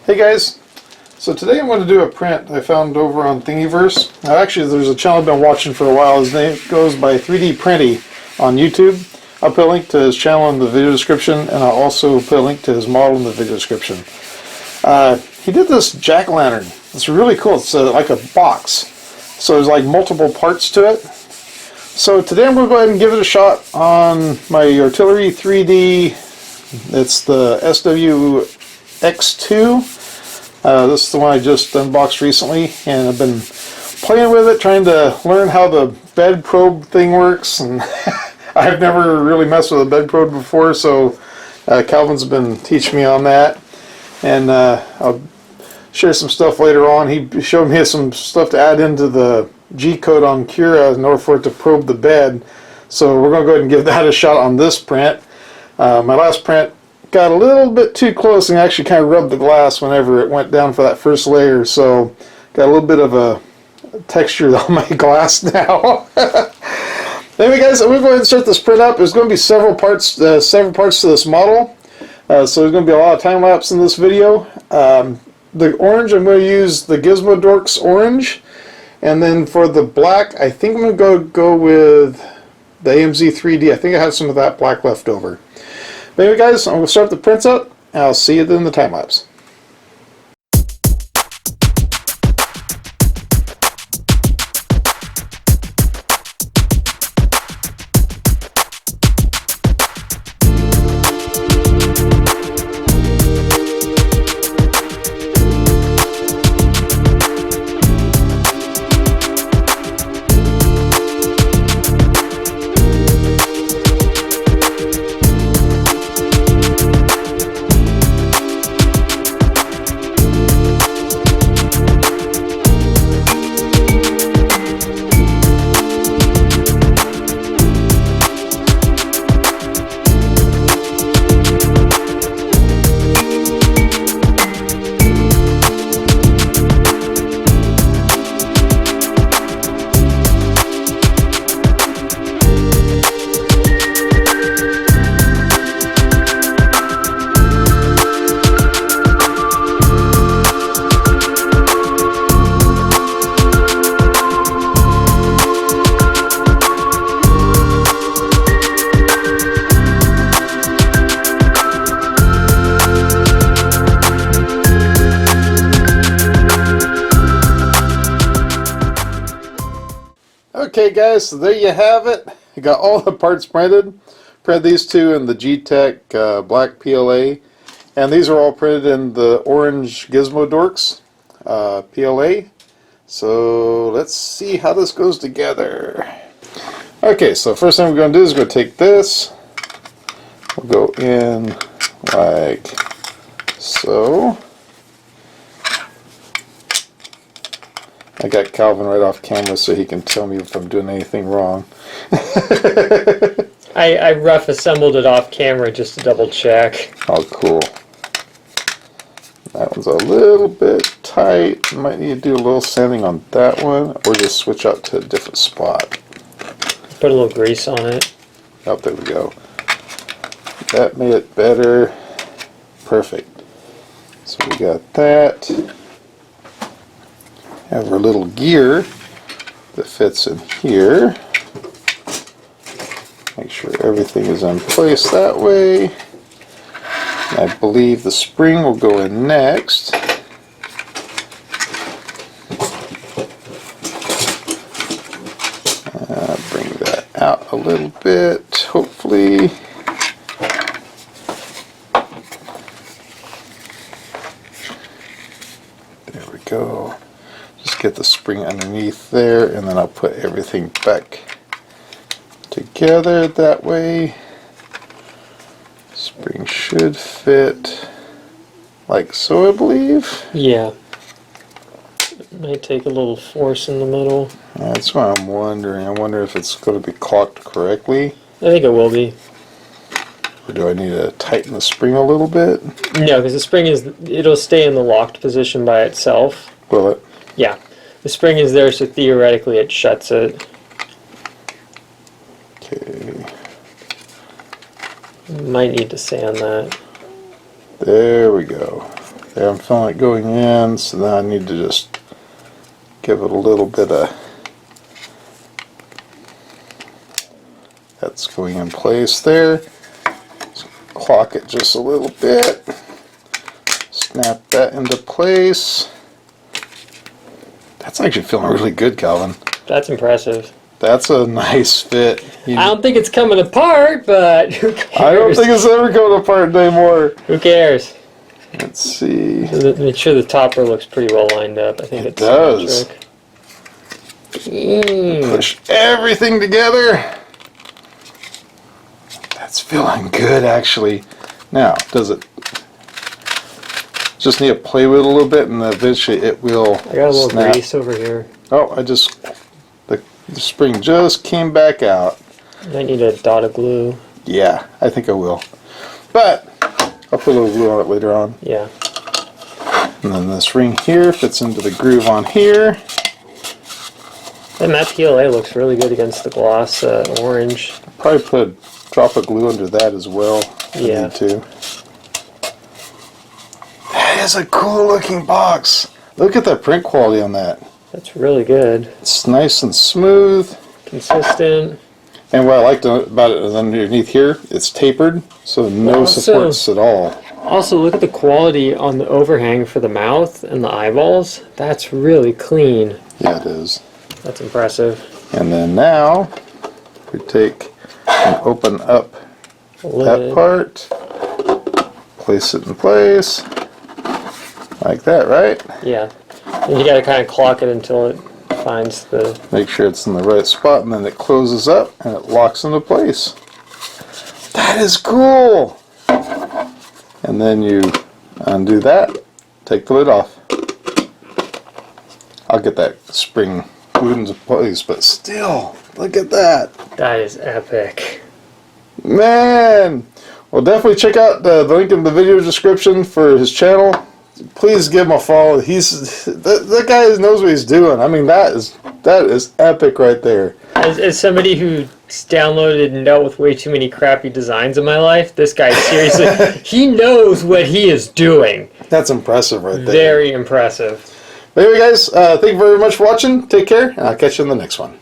Hey guys, so today I'm going to do a print I found over on Thingiverse. Now actually there's a channel I've been watching for a while. His name goes by 3D Printy on YouTube. I'll put a link to his channel in the video description, and I'll also put a link to his model in the video description. He did this jack-o'-lantern. It's really cool. It's like a box. So there's like multiple parts to it. So today I'm going to go ahead and give it a shot on my Artillery3D. It's the SW-X2. This is the one I just unboxed recently, and I've been playing with it, trying to learn how the bed probe thing works. And I've never really messed with a bed probe before, so Calvin's been teaching me on that. And I'll share some stuff later on. He showed me some stuff to add into the G code on Cura in order for it to probe the bed. So we're going to go ahead and give that a shot on this print. My last print got a little bit too close and actually kind of rubbed the glass whenever it went down for that first layer, so got a little bit of a texture on my glass now. Anyway guys, I'm going to go ahead and start this print up. There's going to be several parts to this model, so there's going to be a lot of time lapse in this video. The orange, I'm going to use the Gizmodorks orange, and then for the black I think I'm going to go with the AMZ3D. I think I have some of that black left over. But anyway guys, I'm going to start the prints up, and I'll see you in the time lapse. Okay guys, so there you have it. I got all the parts printed. Printed these two in the Geeetech black PLA, and these are all printed in the orange Gizmodorks PLA. So let's see how this goes together. Okay, so first thing we're going to do is we're going to take this. We'll go in like so. I got Calvin right off camera so he can tell me if I'm doing anything wrong. I rough assembled it off camera just to double check. Oh, cool. That one's a little bit tight. Might need to do a little sanding on that one, or just switch out to a different spot. Put a little grease on it. Oh, there we go. That made it better. Perfect. So we got that. Have our little gear that fits in here. Make sure everything is in place that way. I believe the spring will go in next. Bring that out a little bit, hopefully. There we go. Get the spring underneath there, and then I'll put everything back together that way. Spring should fit like so, I believe. Yeah. It might take a little force in the middle. That's what I'm wondering. I wonder if it's going to be clocked correctly. I think it will be. Or do I need to tighten the spring a little bit? No, because the spring it'll stay in the locked position by itself. Will it? Yeah. The spring is there, so theoretically it shuts it. Okay. Might need to sand that. There we go. Okay, I'm feeling it going in, so then I need to just give it a little bit of, that's going in place there. Clock it just a little bit. Snap that into place. That's actually feeling really good, Calvin. That's impressive. That's a nice fit. I don't think it's coming apart, but who cares? I don't think it's ever going apart anymore. Who cares? Let's see. Make sure the topper looks pretty well lined up. I think It does. Symmetric. Push everything together. That's feeling good, actually. Now, does it just need to play with it a little bit, and eventually it will I got a little snap. grease over here. Oh, the spring just came back out. Might need a dot of glue. Yeah, I think I will. But I'll put a little glue on it later on. Yeah. And then this ring here fits into the groove on here. And that PLA looks really good against the gloss orange. Probably put a drop of glue under that as well. If Yeah. I need to. That is a cool looking box. Look at the print quality on that. That's really good. It's nice and smooth. Consistent. And what I liked about it is underneath here, it's tapered, so no Also- supports at all. Also, look at the quality on the overhang for the mouth and the eyeballs. That's really clean. Yeah, it is. That's impressive. And then now, we take and open up that Lid. part, place it in place, like that, right? Yeah. And you gotta kind of clock it until it finds the... Make sure it's in the right spot, and then it closes up and it locks into place. That is cool! And then you undo that, take the lid off. I'll get that spring glued into place, but still, look at that. That is epic. Man! Well, definitely check out the link in the video description for his channel. Please give him a follow. That guy knows what he's doing. I mean, that is epic right there. As somebody who's downloaded and dealt with way too many crappy designs in my life, this guy seriously, he knows what he is doing. That's impressive right there. Very impressive. But anyway, guys, thank you very much for watching. Take care, and I'll catch you in the next one.